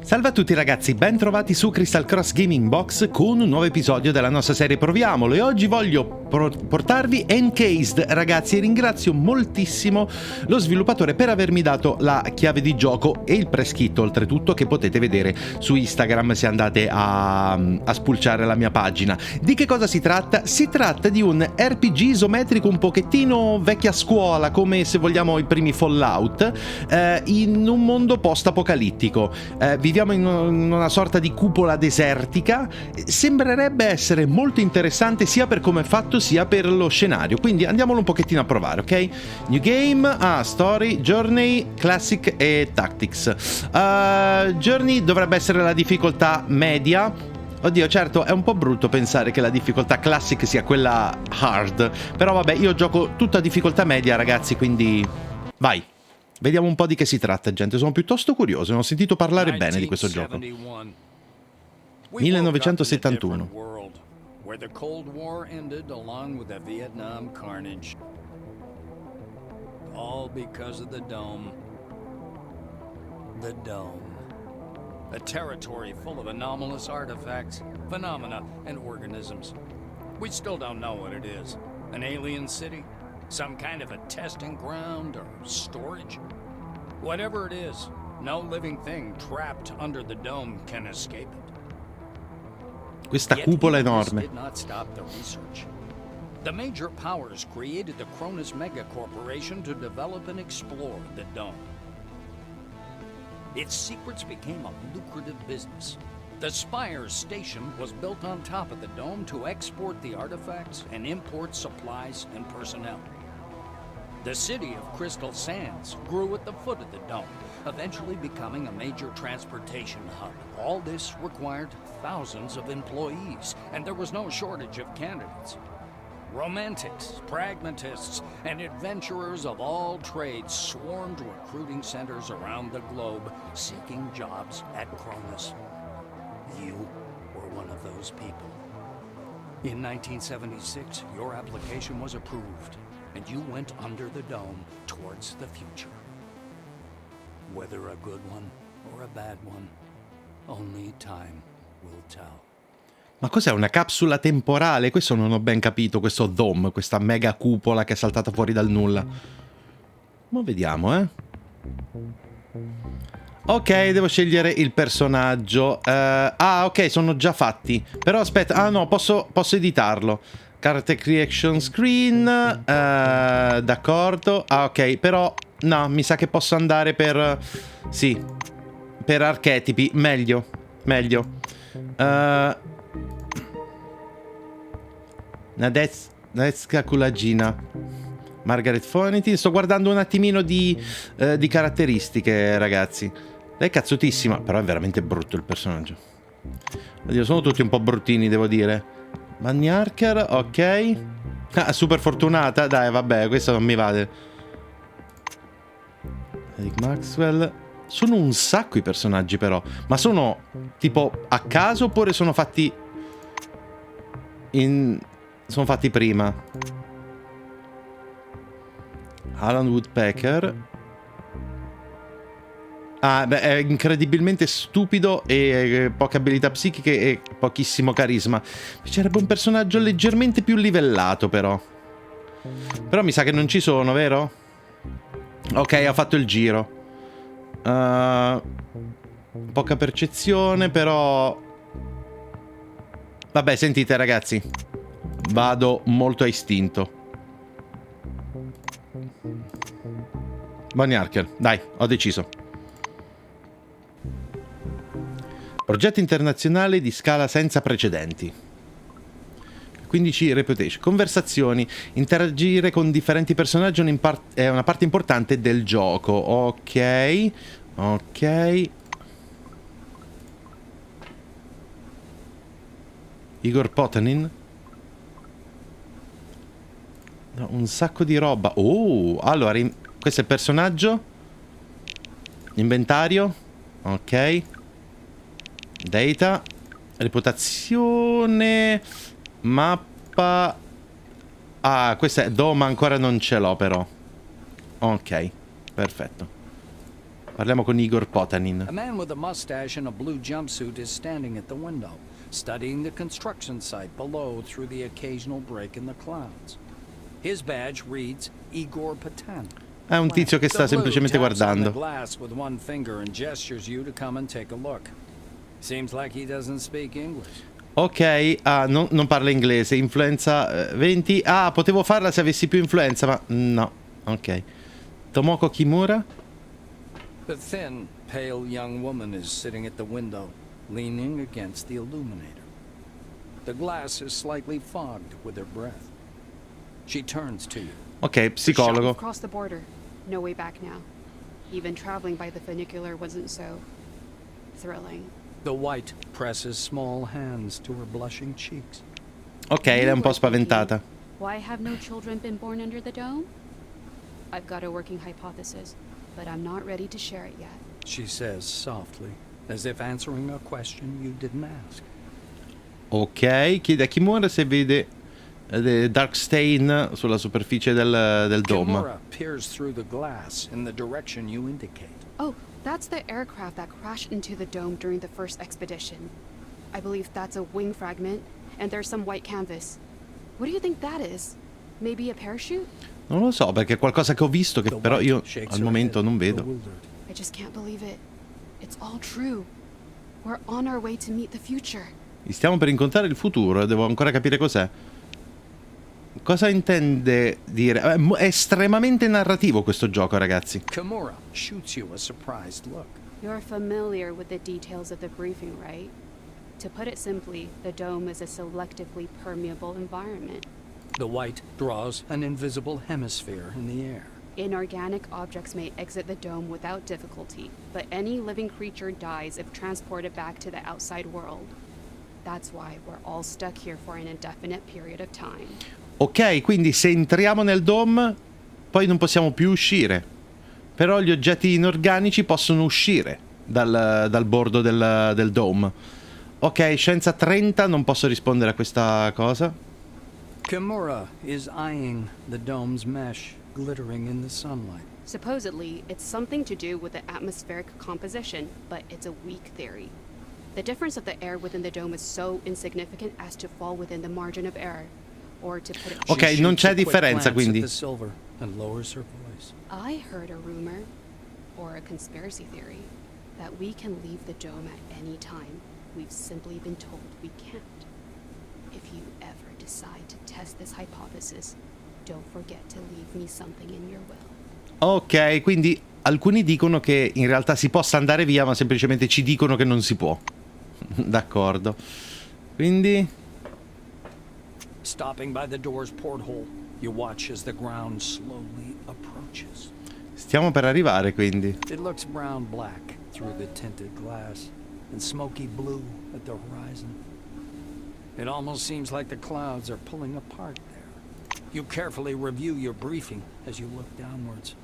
Salve a tutti ragazzi, ben trovati su Kristal Cross Gaming Box con un nuovo episodio della nostra serie Proviamolo e oggi voglio portarvi ENCASED ragazzi e ringrazio moltissimo lo sviluppatore per avermi dato la chiave di gioco e il press kit oltretutto che potete vedere su Instagram se andate a spulciare la mia pagina. Di che cosa si tratta? Si tratta di un RPG isometrico un pochettino vecchia scuola come se vogliamo i primi Fallout in un mondo post-apocalittico. Viviamo in una sorta di cupola desertica, sembrerebbe essere molto interessante sia per come è fatto sia per lo scenario, quindi andiamolo un pochettino a provare, ok? New game, story, journey, classic e tactics. Journey dovrebbe essere la difficoltà media. Oddio, certo, è un po' brutto pensare che la difficoltà classic sia quella hard, però vabbè, io gioco tutta a difficoltà media ragazzi, quindi vai. Vediamo un po' di che si tratta, gente. Sono piuttosto curioso, non ho sentito parlare bene di questo gioco. 1971. Where the Cold War ended along with the Vietnam carnage. All because of the Dome. The Dome. A territory full of anomalous artifacts, phenomena, and organisms. We still don't know what it is. An alien city? Some kind of a testing ground or storage? Whatever it is, no living thing trapped under the dome can escape it. Questa cupola enorme. Did not stop the research. The major powers created the Cronus Mega Corporation to develop and explore the dome. Its secrets became a lucrative business. The Spires station was built on top of the dome to export the artifacts and import supplies and personnel. The city of Crystal Sands grew at the foot of the dome, eventually becoming a major transportation hub. All this required thousands of employees, and there was no shortage of candidates. Romantics, pragmatists, and adventurers of all trades swarmed recruiting centers around the globe, seeking jobs at Cronus. You were one of those people. In 1976, your application was approved, and you went under the dome towards the future. Whether a good one or a bad one, only time will tell. Ma cos'è, una capsula temporale? Questo non ho ben capito, questo dome, questa mega cupola che è saltata fuori dal nulla. Ma vediamo, Ok, devo scegliere il personaggio. Ok, sono già fatti. Però aspetta, no, posso editarlo. Character creation screen. D'accordo. Ok, però no, mi sa che posso andare per... Sì, per archetipi. Meglio. Nadezka Kulagina, Margaret Fonity. Sto guardando un attimino di caratteristiche, ragazzi. Lei è cazzutissima, però è veramente brutto il personaggio. Oddio, sono tutti un po' bruttini, devo dire. Manny Harker, ok. Super fortunata. Dai, vabbè, questo non mi vade. Eric Maxwell. Sono un sacco i personaggi, però. Ma sono tipo a caso oppure sono fatti sono fatti prima? Alan Woodpecker. Beh, è incredibilmente stupido e poche abilità psichiche e pochissimo carisma. Mi piacerebbe un personaggio leggermente più livellato, però. Però mi sa che non ci sono, vero? Ok, ha fatto il giro. Poca percezione, però... Vabbè, sentite ragazzi. Vado molto a istinto. Bonnie Harker, dai, ho deciso. Progetto internazionale di scala senza precedenti. 15 reputation. Conversazioni. Interagire con differenti personaggi è una parte importante del gioco. Ok. Igor Potanin. No, un sacco di roba. Allora, questo è il personaggio. Inventario. Ok. Data. Reputazione. Mappa. Questa è Doma, ancora non ce l'ho però. Ok, perfetto. Parliamo con Igor Potanin. A man with a mustache and a blue jumpsuit is standing at the window, studying the construction site below through the occasional break in the clouds. His badge reads Igor Potanin. È un tizio che sta semplicemente guardando. Glass with one finger and gestures you to come and take a look. Seems like he doesn't speak English. Ok, non parla inglese. Influenza 20. Ah, potevo farla se avessi più influenza, ma no. Ok. Tomoko Kimura. The thin, pale young woman is sitting at the window, leaning against the illuminator. The glass is slightly fogged with her breath. She turns to you. Ok, psicologo. Across the border. No way back now. Even traveling by the funicular wasn't so thrilling. The white presses small hands to her blushing cheeks. Ok, lei è un po' spaventata. Why have no children been born under the dome? I've got a working hypothesis, but I'm not ready to share it yet. She says softly, as if answering a question you didn't ask. Ok, chiede a Kimura se vede dark stain sulla superficie del dome. Kimura peers through the glass in the direction you indicate. Oh, that's the aircraft that crashed into the dome during the first expedition. I believe that's a wing fragment, and there's some white canvas. What do you think that is? Maybe a parachute? Non lo so, perché è qualcosa che ho visto che però io al momento non vedo. I just can't believe it. It's all true. We're on our way to meet the future. Stiamo per incontrare il futuro e devo ancora capire cos'è. Cosa intende dire? È estremamente narrativo questo gioco, ragazzi. Kimura shoots you a surprised look. You're familiar with the details of the briefing, right? To put it simply, the dome is a selectively permeable environment. The white draws an invisible hemisphere in the air. Inorganic objects may exit the dome without difficulty, but any living creature dies if transported back to the outside world. That's why we're all stuck here for an indefinite period of time. Ok, quindi se entriamo nel dome, poi non possiamo più uscire. Però gli oggetti inorganici possono uscire dal bordo del dome. Ok, scienza 30, non posso rispondere a questa cosa. Kimura is eyeing the dome's mesh, glittering in the sunlight. Supposedly, it's something to do with the atmospheric composition, but it's a weak theory. The difference of the air within the dome is so insignificant as to fall within the margin of error. Or to put it ok, non c'è differenza quindi. I heard a rumor, or a conspiracy theory, that we can leave the dome at any time. We've simply been told we can't. If you ever decide to test this hypothesis, don't forget to leave me something in your will. Ok, quindi alcuni dicono che in realtà si possa andare via, ma semplicemente ci dicono che non si può. D'accordo. Quindi stopping by the door's porthole, you watch as the ground slowly approaches. Stiamo per arrivare, quindi. It looks brown black through the tinted glass and smoky blue at the horizon. It almost seems like the clouds are pulling apart there. You carefully review your briefing as you look downwards.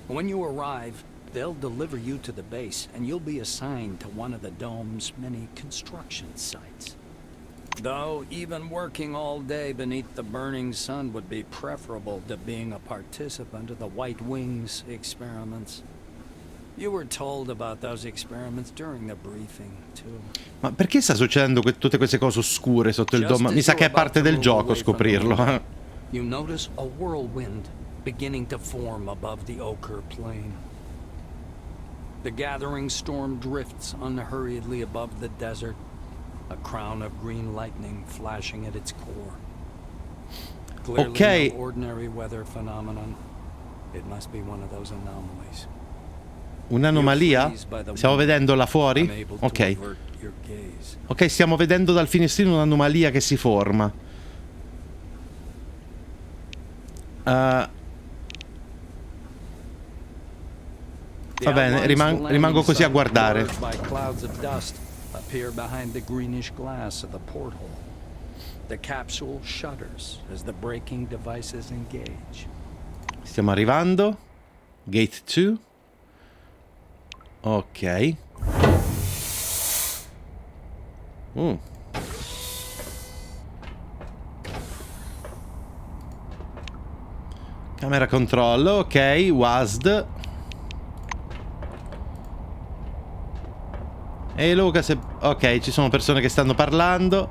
When you arrive, they'll deliver you to the base and you'll be assigned to one of the dome's many construction sites. Though even working all day beneath the burning sun would be preferable to being a participant of the White Wings experiments. You were told about those experiments during the briefing, too. Ma perché sta succedendo tutte queste cose oscure sotto il dome? Mi sa che è parte del gioco scoprirlo. You notice a whirlwind beginning to form above the ochre plain. The gathering storm drifts unhurriedly above the desert, a crown of green lightning flashing at its core. Clearly no ordinary weather phenomenon. It must be one of those anomalies. Un'anomalia? Stiamo vedendo là fuori? Ok. Ok, stiamo vedendo dal finestrino un'anomalia che si forma. Va bene, rimango così a guardare. Appear behind the greenish glass of the porthole. The capsule shudders as the braking devices engage. Stiamo arrivando. Gate 2. Ok. Camera control, ok. WASD. Ehi Luca, se... Ok, ci sono persone che stanno parlando.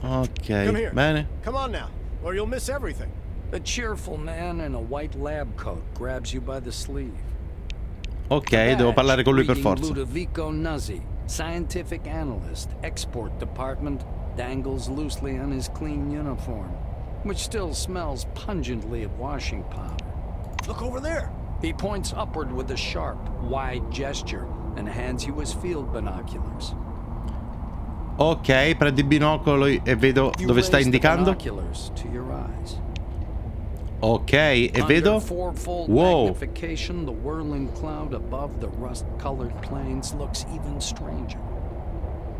Ok, bene. Come on now, or you'll miss everything. A cheerful man in a white lab coat grabs you by the sleeve. Ok, devo parlare con lui per forza. Ludovico Nuzzi, scientific analyst, export department, dangles loosely on his clean uniform, which still smells pungently of washing powder. Look over there. He points upward with a sharp, wide gesture and hands you his field binoculars. Ok, prendo il binocolo e vedo dove sta indicando. Ok, e vedo. Wow. The whirling cloud above the rust-colored plains looks even stranger.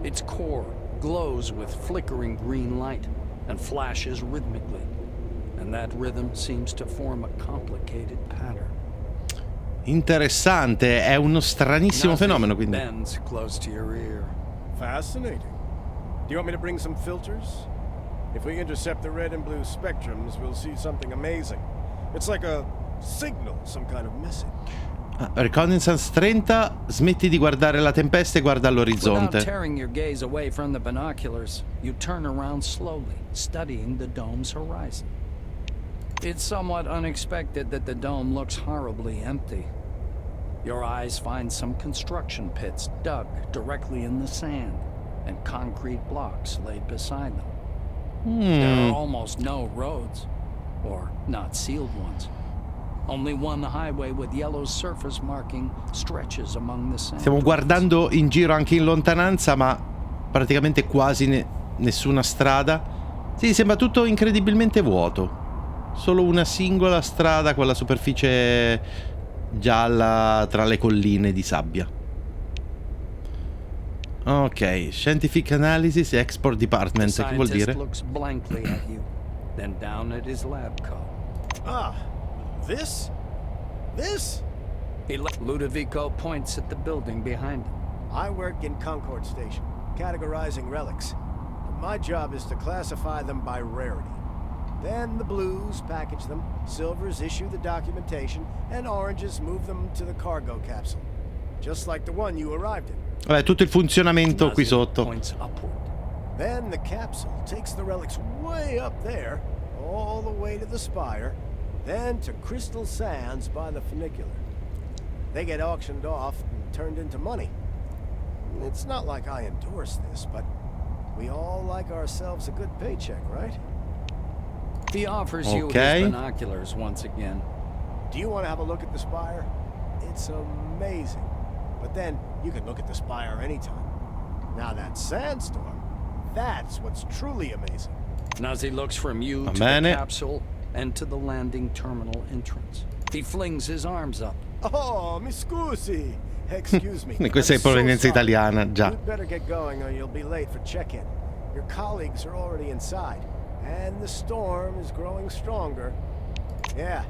Its core glows with flickering green light and flashes rhythmically, and that rhythm seems to form a complicated pattern. Interessante, è uno stranissimo fenomeno, quindi. Bends close to your ear. Fascinating. Do you want me to bring some filters? If we intercept the red and blue spectrums, we'll see something amazing. It's like a signal, some kind of message. Reconnaissance 30, smetti di guardare la tempesta e guarda all'orizzonte. Without tearing your gaze away from the binoculars, you turn around slowly, studying the dome's horizon. It's somewhat unexpected that the dome looks horribly empty. Your eyes find some construction pits dug directly in the sand, and concrete blocks laid beside them. There are almost no roads, or not sealed ones. Only one highway with yellow surface marking stretches among the sand. Stiamo guardando in giro anche in lontananza, ma praticamente quasi nessuna strada. Sì, sembra tutto incredibilmente vuoto. Solo una singola strada con la superficie gialla tra le colline di sabbia. Ok, Scientific Analysis Export Department, che vuol dire? Ah, this? Ludovico points at the building behind him. I work in Concord Station, categorizing relics. My job is to classify them by rarity. Then the blues package them, silvers issue the documentation, and oranges move them to the cargo capsule. Just like the one you arrived in. Vabbè, tutto il funzionamento qui sotto. Then the capsule takes the relics way up there, all the way to the spire, then to crystal sands by the funicular. They get auctioned off and turned into money. It's not like I endorse this, but we all like ourselves a good paycheck, right? He offers you his binoculars once again. Do you want to have a look at the spire? It's amazing. But then you can look at the spire anytime. Now that sandstorm, that's what's truly amazing. Nuzzi looks from you to the capsule and to the landing terminal entrance. He flings his arms up. Oh, mi scusi. Excuse me. Questa è provenienza italiana, già. You'd better get going or you'll be late for check-in. Your colleagues are already inside, and the storm is growing stronger. Yeah,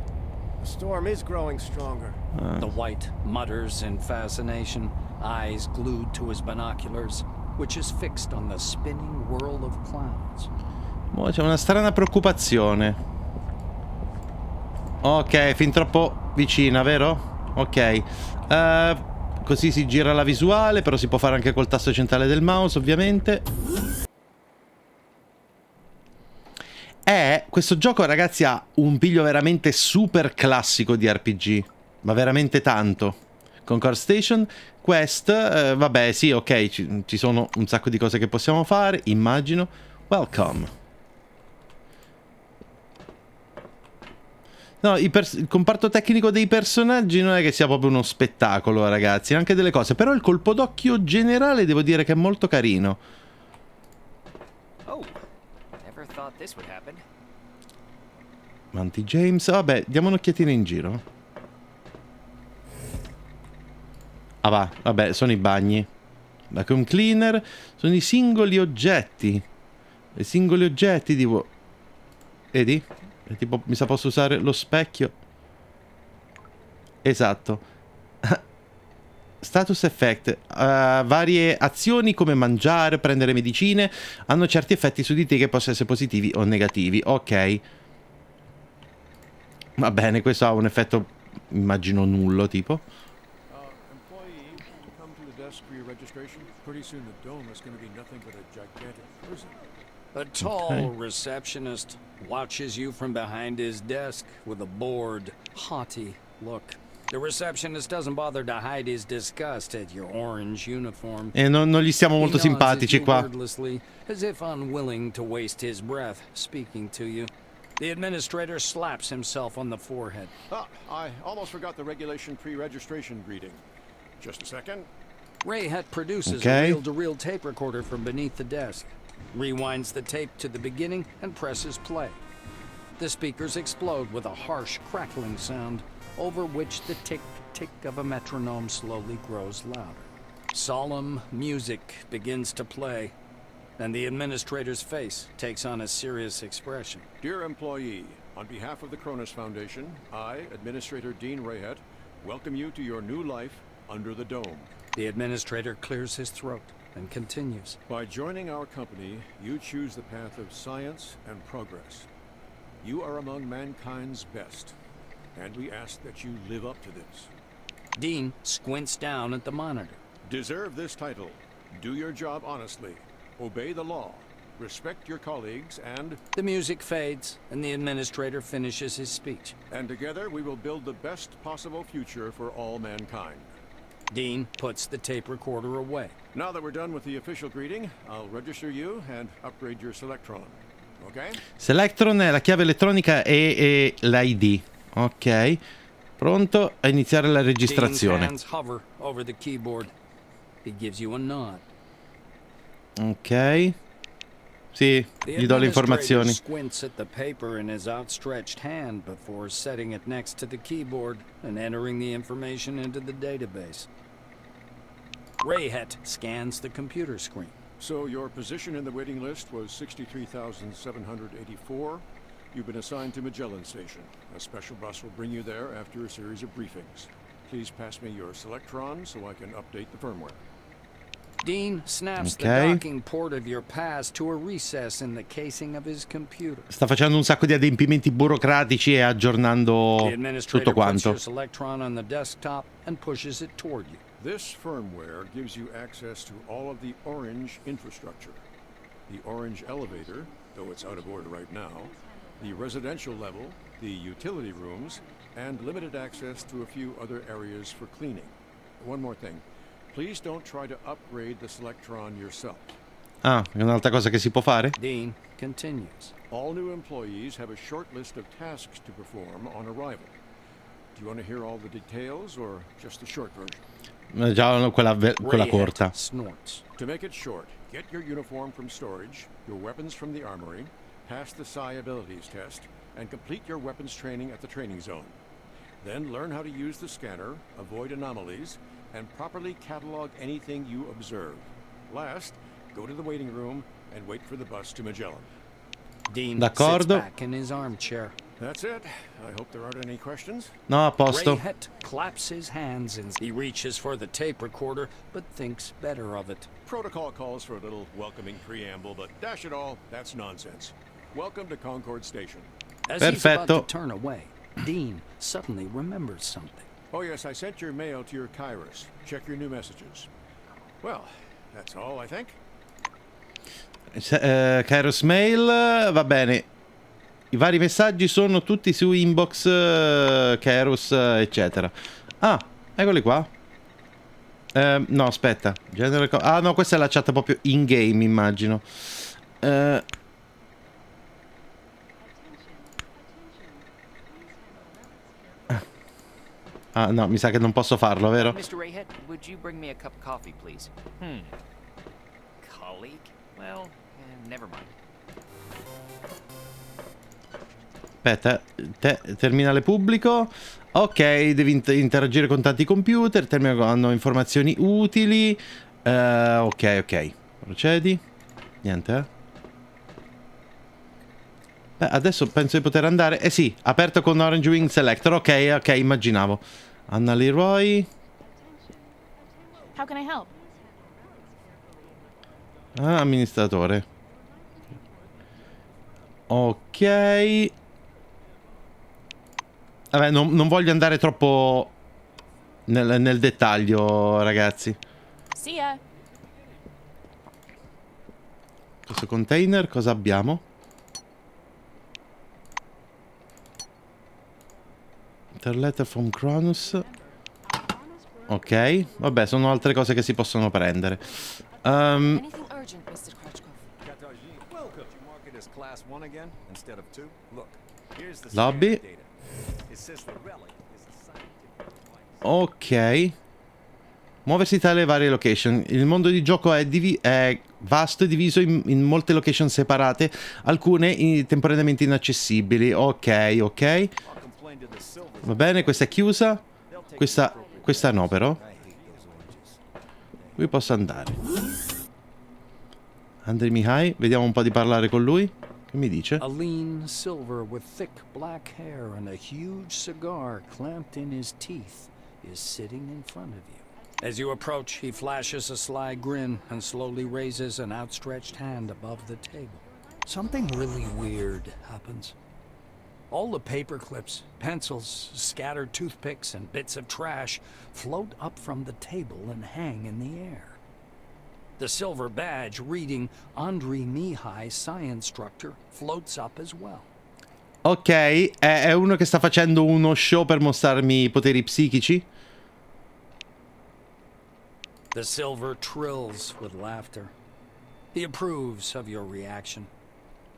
the storm is growing stronger. The white mutters in fascination, eyes glued to his binoculars, which is fixed on the spinning whirl of clouds. Oh, c'è una strana preoccupazione. Ok, fin troppo vicina, vero? Ok. Così si gira la visuale, però si può fare anche col tasto centrale del mouse, ovviamente. Questo gioco, ragazzi, ha un piglio veramente super classico di RPG. Ma veramente tanto. Concord Station, Quest, vabbè, sì, ok, ci sono un sacco di cose che possiamo fare, immagino. Welcome. No, il comparto tecnico dei personaggi non è che sia proprio uno spettacolo, ragazzi, anche delle cose, però il colpo d'occhio generale devo dire che è molto carino. Oh, never thought this would happen. Monty James, vabbè, diamo un'occhiatina in giro. Ah va, vabbè, sono i bagni. Vacuum cleaner, sono i singoli oggetti. I singoli oggetti tipo... Vedi? Tipo, mi sa posso usare lo specchio. Esatto. Status effect. Varie azioni come mangiare, prendere medicine hanno certi effetti su di te che possono essere positivi o negativi. Ok. Va bene, questo ha un effetto immagino nullo, tipo. Employee, come to the desk for your registration. Pretty soon the dome is going to be nothing but a gigantic prison. A tall receptionist watches you from behind his desk with a bored, haughty look. The receptionist doesn't bother to hide his disgust at your orange uniform. E non gli siamo molto He nods at simpatici you qua. wordlessly, as if unwilling to waste his breath speaking to you. The administrator slaps himself on the forehead. Ah, I almost forgot the regulation pre-registration greeting. Just a second. Rayhet produces Okay. a reel-to-reel tape recorder from beneath the desk, rewinds the tape to the beginning, and presses play. The speakers explode with a harsh, crackling sound, over which the tick-tick of a metronome slowly grows louder. Solemn music begins to play, and the administrator's face takes on a serious expression. Dear employee, on behalf of the Cronus Foundation, I, Administrator Dean Rayhet, welcome you to your new life under the dome. The administrator clears his throat and continues. By joining our company, you choose the path of science and progress. You are among mankind's best, and we ask that you live up to this. Dean squints down at the monitor. Deserve this title. Do your job honestly. Obey the law. Respect your colleagues and The music fades, and the administrator finishes his speech. together we will build the best possible future for all mankind. Dean puts the tape recorder away. Now that we're done with the official greeting, I'll register you and upgrade your Selectron. Okay? Selectron è la chiave elettronica e l'ID. Ok. Pronto a iniziare la Dean's registrazione. hands hover over the keyboard. He gives you a nod. Ok. Sì, The gli do le administrator informazioni. squints at the paper in his outstretched hand before setting it next to the keyboard and entering the information into the database. Rayhet scans the computer screen. So your position in the waiting list was 63,784. You've been assigned to Magellan Station. A special bus will bring you there after a series of briefings. Please pass me your Selectron so I can update the firmware. Dean snaps Okay. the docking port of your pass to a recess in the casing of his computer. Sta facendo un sacco di adempimenti burocratici e aggiornando The administrator tutto puts quanto. your Selectron on the desktop and pushes it toward you. This firmware gives you access to all of the Orange infrastructure. The Orange elevator, though it's out of order right now, the residential level, the utility rooms, and limited access to a few other areas for cleaning. One more thing. Please don't try to upgrade the Selectron yourself. Ah, è un'altra cosa che si può fare? Dean continues. All new employees have a short list of tasks to perform on arrival. Do you want to hear all the details or just the short version? Già quella Rayhet corta. snorts. To make it short, get your uniform from storage, your weapons from the armory, pass the Psi abilities test, and complete your weapons training at the training zone. Then learn how to use the scanner, avoid anomalies, and properly catalog anything you observe. Last, go to the waiting room and wait for the bus to Magellan. Dean D'accordo. sits back in his armchair. That's it. I hope there aren't any questions. No, a posto. Rayhet claps his hands and he reaches for the tape recorder, but thinks better of it. Protocol calls for a little welcoming preamble, but dash it all, that's nonsense. Welcome to Concord Station. As he's about Perfetto. to turn away, Dean suddenly remembers something. Oh yes, I sent your mail to your Kairos. Check your new messages. Well, that's all, I think. Kairos Mail, va bene. I vari messaggi sono tutti su inbox, Kairos, eccetera. Ah, eccoli qua. No, aspetta. Ah, no, questa è la chat proprio in game, immagino. Ah, no, mi sa che non posso farlo, vero? Mr. Rayhet, would you bring me a cup of coffee, please? Colleague? Well, never mind. Aspetta, terminale pubblico. Ok, devi interagire con tanti computer. Terminale hanno informazioni utili. Ok. Procedi. Niente, Beh, adesso penso di poter andare. Eh sì, aperto con Orange Wing Selector. Ok, immaginavo. Anna Leroy. How can I help? Ah, amministratore. Ok. Vabbè, non voglio andare troppo nel dettaglio, ragazzi. See ya. Questo container cosa abbiamo? Letter from Cronus. Ok, vabbè, sono altre cose che si possono prendere. Anything urgent, Mr. Crutchkov? Lobby. Ok. Muoversi tra le varie location. Il mondo di gioco è vasto e diviso in molte location separate, alcune temporaneamente inaccessibili. Ok, ok. Va bene, questa è chiusa. Questa no, però. Qui posso andare. Andre Mihai, vediamo un po' di parlare con lui. Che mi dice? A lean silver with thick black hair and a huge cigar clamped in his teeth is sitting in front of you. As you approach, he flashes a sly grin and slowly raises an outstretched hand above the table. Something really weird happens. All the paper clips, pencils, scattered toothpicks, and bits of trash float up from the table and hang in the air. The silver badge reading Andre Mihai, Science Instructor, floats up as well. Ok, è uno che sta facendo uno show per mostrarmi i poteri psichici. The silver trills with laughter. He approves of your reaction.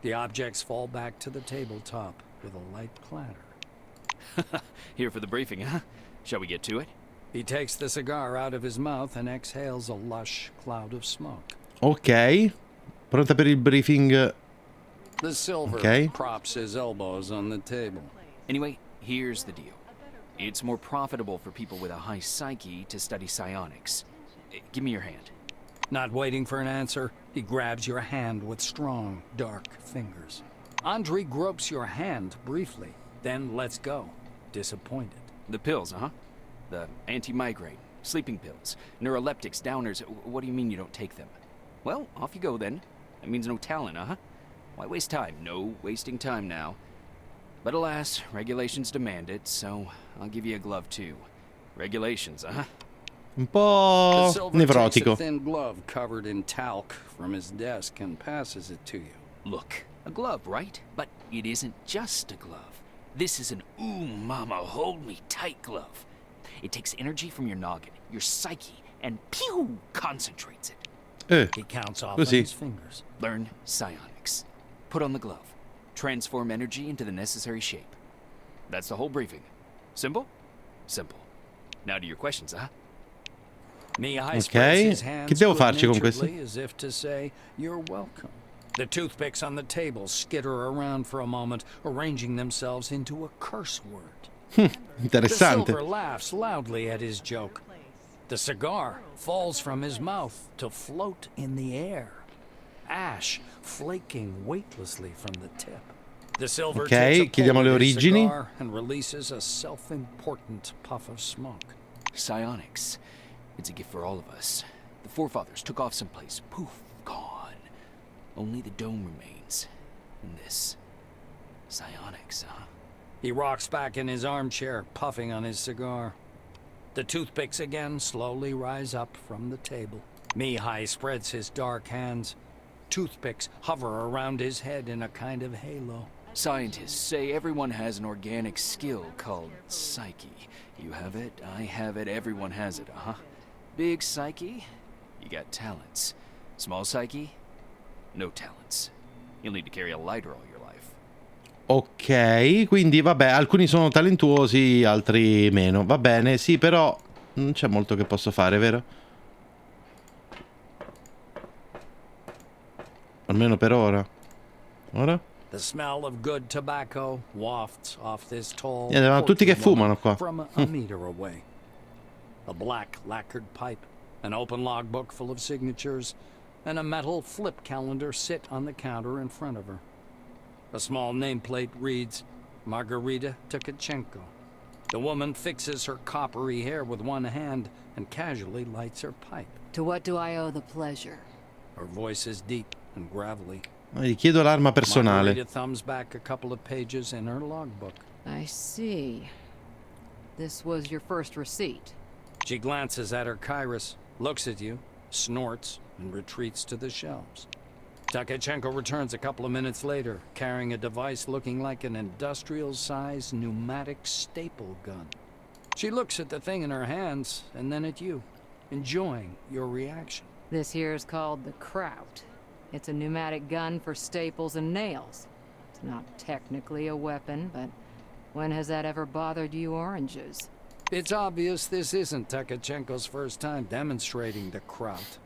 The objects fall back to the tabletop with a light clatter. Here for the briefing, huh? Shall we get to it? He takes the cigar out of his mouth and exhales a lush cloud of smoke. Ok. Pronta per il briefing. The silver props his elbows on the table. Anyway, here's the deal. It's more profitable for people with a high psyche to study psionics. Give me your hand. Not waiting for an answer, he grabs your hand with strong, dark fingers. Andre gropes your hand briefly, then lets go, disappointed. The pills, huh? The anti-migraine, sleeping pills, neuroleptics, downers. What do you mean you don't take them? Well, off you go then. That means no talent, huh? Why waste time? No wasting time now. But alas, regulations demand it, so I'll give you a glove too. Regulations, huh? Un po' The silver nevrotico. takes a thin glove covered in talc from his desk and passes it to you. Look, a glove, right? But it isn't just a glove. This is an ooh mama, hold me tight glove. It takes energy from your noggin, your psyche, and pew, concentrates it. He counts off on Così. his fingers. Learn psionics. Put on the glove. Transform energy into the necessary shape. That's the whole briefing. Simple? Simple. Now to your questions, huh? Mihai spreads his hands che devo farci con questo? good-naturedly as if to say, you're welcome. The toothpicks on the table skitter around for a moment, arranging themselves into a curse word. The Interessante. silver laughs loudly at his joke. The cigar falls from his mouth to float in the air. Ash flaking weightlessly from the tip. The silver takes a chiediamo le pull at his origini. cigar and releases a self-important puff of smoke. Psionics. It's a gift for all of us. The forefathers took off someplace. Poof, gone. Only the dome remains. And this. Psionics, huh? He rocks back in his armchair, puffing on his cigar. The toothpicks again slowly rise up from the table. Mihai spreads his dark hands. Toothpicks hover around his head in a kind of halo. Scientists say everyone has an organic skill called psyche. You have it, I have it, everyone has it, huh? Big psyche, you got talents. Small psyche, no talents. You'll need to carry a lighter all your life. Ok, quindi vabbè, alcuni sono talentuosi, altri meno. Va bene, sì, però non c'è molto che posso fare, vero? Almeno per ora. Ora? The smell of good tobacco wafts off this tall, Ma tutti che portly fumano woman qua. from a meter away. A black lacquered pipe, an open logbook full of signatures, and a metal flip calendar sit on the counter in front of her. A small nameplate reads, Margarita Tkachenko. The woman fixes her coppery hair with one hand and casually lights her pipe. To what do I owe the pleasure? Her voice is deep and gravelly. Gli chiedo l'arma personale. Margarita thumbs back a couple of pages in her logbook. I see. This was your first receipt. She glances at her Kairos, looks at you, snorts, and retreats to the shelves. Takachenko returns a couple of minutes later, carrying a device looking like an industrial-sized pneumatic staple gun. She looks at the thing in her hands, and then at you, enjoying your reaction. This here's called the Kraut. It's a pneumatic gun for staples and nails. It's not technically a weapon, but when has that ever bothered you oranges? It's obvious this isn't Takachenko's first time demonstrating the Kraut.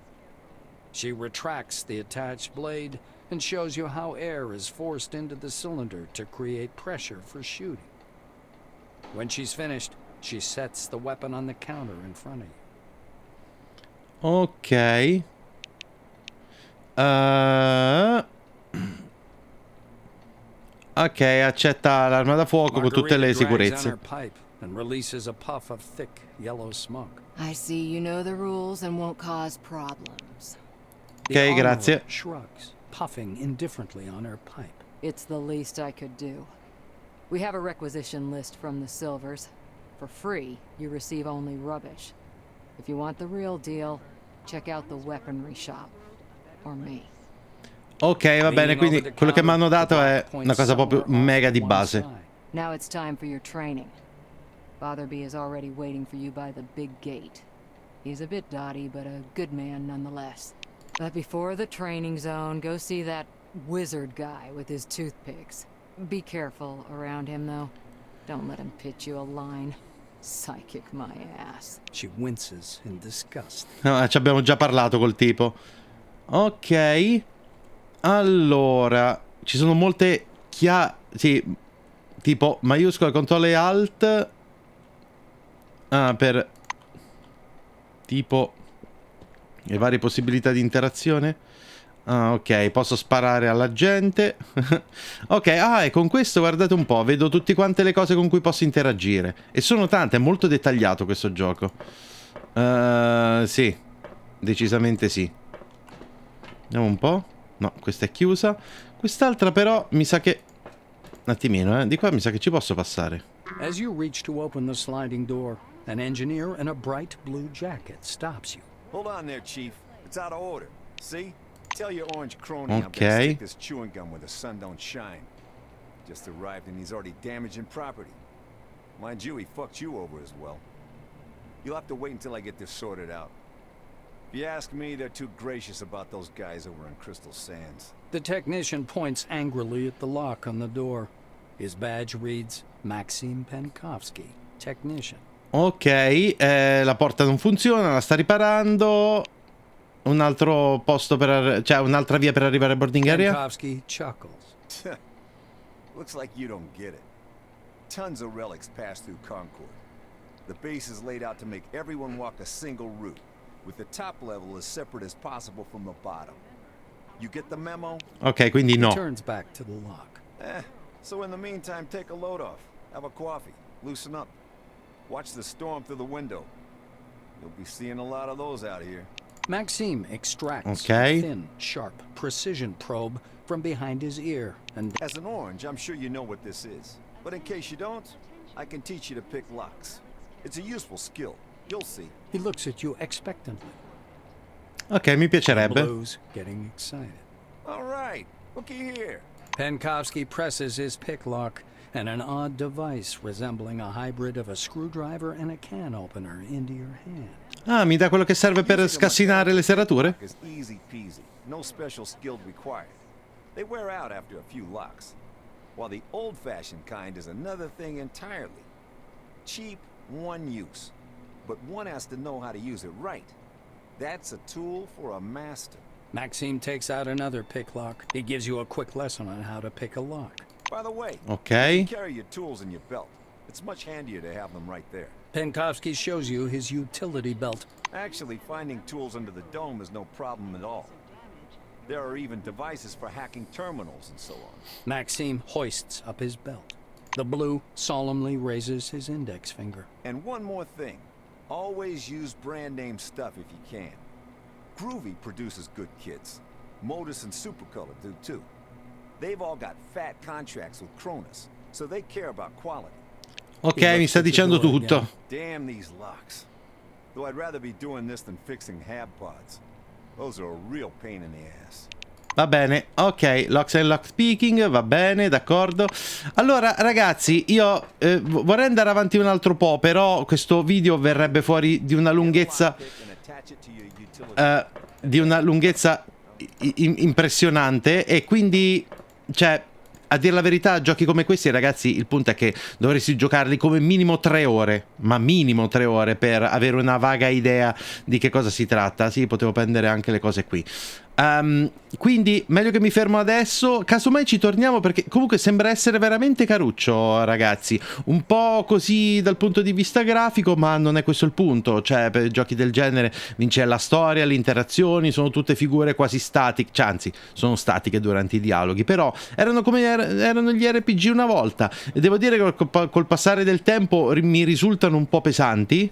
She retracts the attached blade and shows you how air is forced into the cylinder to create pressure for shooting. When she's finished, she sets the weapon on the counter in front of you. Ok. Ok, accetta l'arma da fuoco con tutte le sicurezze. And releases a puff of thick yellow smoke. I see you know the rules and won't cause problems. Ok, grazie. Shrugs, puffing indifferently on her pipe. It's the least I could do. We have a requisition list from the Silvers. For free, you receive only rubbish. If you want the real deal, check out the weaponry shop. Or me. Ok, va bene, quindi quello che mi hanno dato è una cosa proprio mega di base. Now it's time for your training. Fatherby is already waiting for you by the big gate. He's a bit dotty, but a good man nonetheless. But before the training zone, go see that wizard guy with his toothpicks. Be careful around him, though. Don't let him pitch you a line. Psychic my ass. She winces in disgust. No, ci abbiamo già parlato col tipo. Ok. Allora, ci sono molte sì, tipo maiuscola, controllo e alt. Ah, per tipo le varie possibilità di interazione. Ah, ok, posso sparare alla gente. Ok, ah, e con questo guardate un po', vedo tutte quante le cose con cui posso interagire. E sono tante, è molto dettagliato questo gioco. Sì, decisamente sì. Vediamo un po'. No, questa è chiusa. Quest'altra però mi sa che... Un attimino, di qua mi sa che ci posso passare. As you reach to open the sliding door, an engineer in a bright blue jacket stops you. Hold on there, Chief. It's out of order. See? Tell your orange crony I'm gonna stick this chewing gum where the sun don't shine. Just arrived and he's already damaging property. Mind you, he fucked you over as well. You'll have to wait until I get this sorted out. If you ask me, they're too gracious about those guys over in Kristal Sands. The technician points angrily at the lock on the door. His badge reads Maxim Penkovsky, technician. Ok, la porta non funziona, la sta riparando. Un altro posto per... cioè un'altra via per arrivare a boarding area. Penkovsky chuckles. Looks like you don't get it. Tons of relics pass through Concord. The base is laid out to make everyone walk a single route, with the top level as separate as possible from the bottom. You get the memo? Ok, quindi no. He turns back to the lock. So in the meantime, take a load off. Have a coffee. Loosen up. Watch the storm through the window. You'll be seeing a lot of those out here. Maxime extracts a thin, sharp, precision probe from behind his ear and... As an orange, I'm sure you know what this is. But in case you don't, I can teach you to pick locks. It's a useful skill. You'll see. He looks at you expectantly. Ok, mi piacerebbe. Blue's getting excited. All right, looky here. Penkovsky presses his pick lock, and an odd device resembling a hybrid of a screwdriver and a can opener into your hand. Ah, mi dà quello che serve per scassinare le serrature? Easy peasy. No special skill required. They wear out after a few locks. While the old-fashioned kind is another thing entirely. Cheap, one use. But one has to know how to use it right. That's a tool for a master. Maxime takes out another pick lock. He gives you a quick lesson on how to pick a lock. By the way, you carry your tools in your belt. It's much handier to have them right there. Penkovsky shows you his utility belt. Actually, finding tools under the dome is no problem at all. There are even devices for hacking terminals and so on. Maxime hoists up his belt. The blue solemnly raises his index finger. And one more thing. Always use brand name stuff if you can. Groovy produces good kits. Modus and Supercolor do too. They've all got fat contracts with Cronus, so they care about quality. Ok, mi sta dicendo tutto. Damn these locks. Though I'd rather be doing this than fixing hab pods. Those are a real pain in the ass. Va bene, ok, locks and lockpicking, va bene, d'accordo. Allora, ragazzi, io vorrei andare avanti un altro po', però questo video verrebbe fuori di una lunghezza impressionante, e quindi, cioè, a dire la verità, giochi come questi, ragazzi, il punto è che dovresti giocarli come minimo 3 ore, ma minimo 3 ore, per avere una vaga idea di che cosa si tratta. Sì, potevo prendere anche le cose qui. Quindi meglio che mi fermo adesso, casomai ci torniamo, perché comunque sembra essere veramente caruccio, ragazzi, un po' così dal punto di vista grafico, ma non è questo il punto. Cioè, per giochi del genere vince la storia, le interazioni, sono tutte figure quasi statiche, cioè, anzi sono statiche durante i dialoghi, però erano come erano gli RPG una volta, e devo dire che col passare del tempo mi risultano un po' pesanti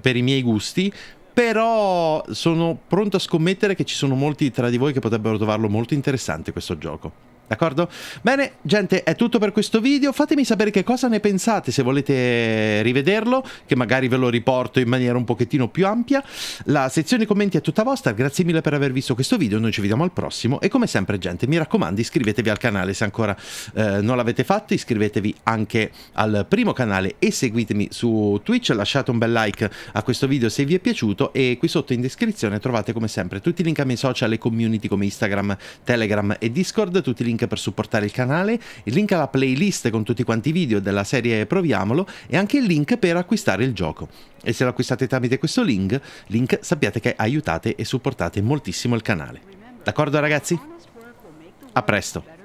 per i miei gusti. Però sono pronto a scommettere che ci sono molti tra di voi che potrebbero trovarlo molto interessante questo gioco. D'accordo? Bene, gente, è tutto per questo video. Fatemi sapere che cosa ne pensate, se volete rivederlo, che magari ve lo riporto in maniera un pochettino più ampia. La sezione commenti è tutta vostra. Grazie mille per aver visto questo video. Noi ci vediamo al prossimo. E come sempre, gente, mi raccomando, iscrivetevi al canale se ancora non l'avete fatto. Iscrivetevi anche al primo canale e seguitemi su Twitch. Lasciate un bel like a questo video se vi è piaciuto, e qui sotto in descrizione trovate come sempre tutti i link ai miei social e community come Instagram, Telegram e Discord, tutti i link per supportare il canale, il link alla playlist con tutti quanti i video della serie Proviamolo, e anche il link per acquistare il gioco. E se lo acquistate tramite questo link sappiate che aiutate e supportate moltissimo il canale. D'accordo, ragazzi? A presto!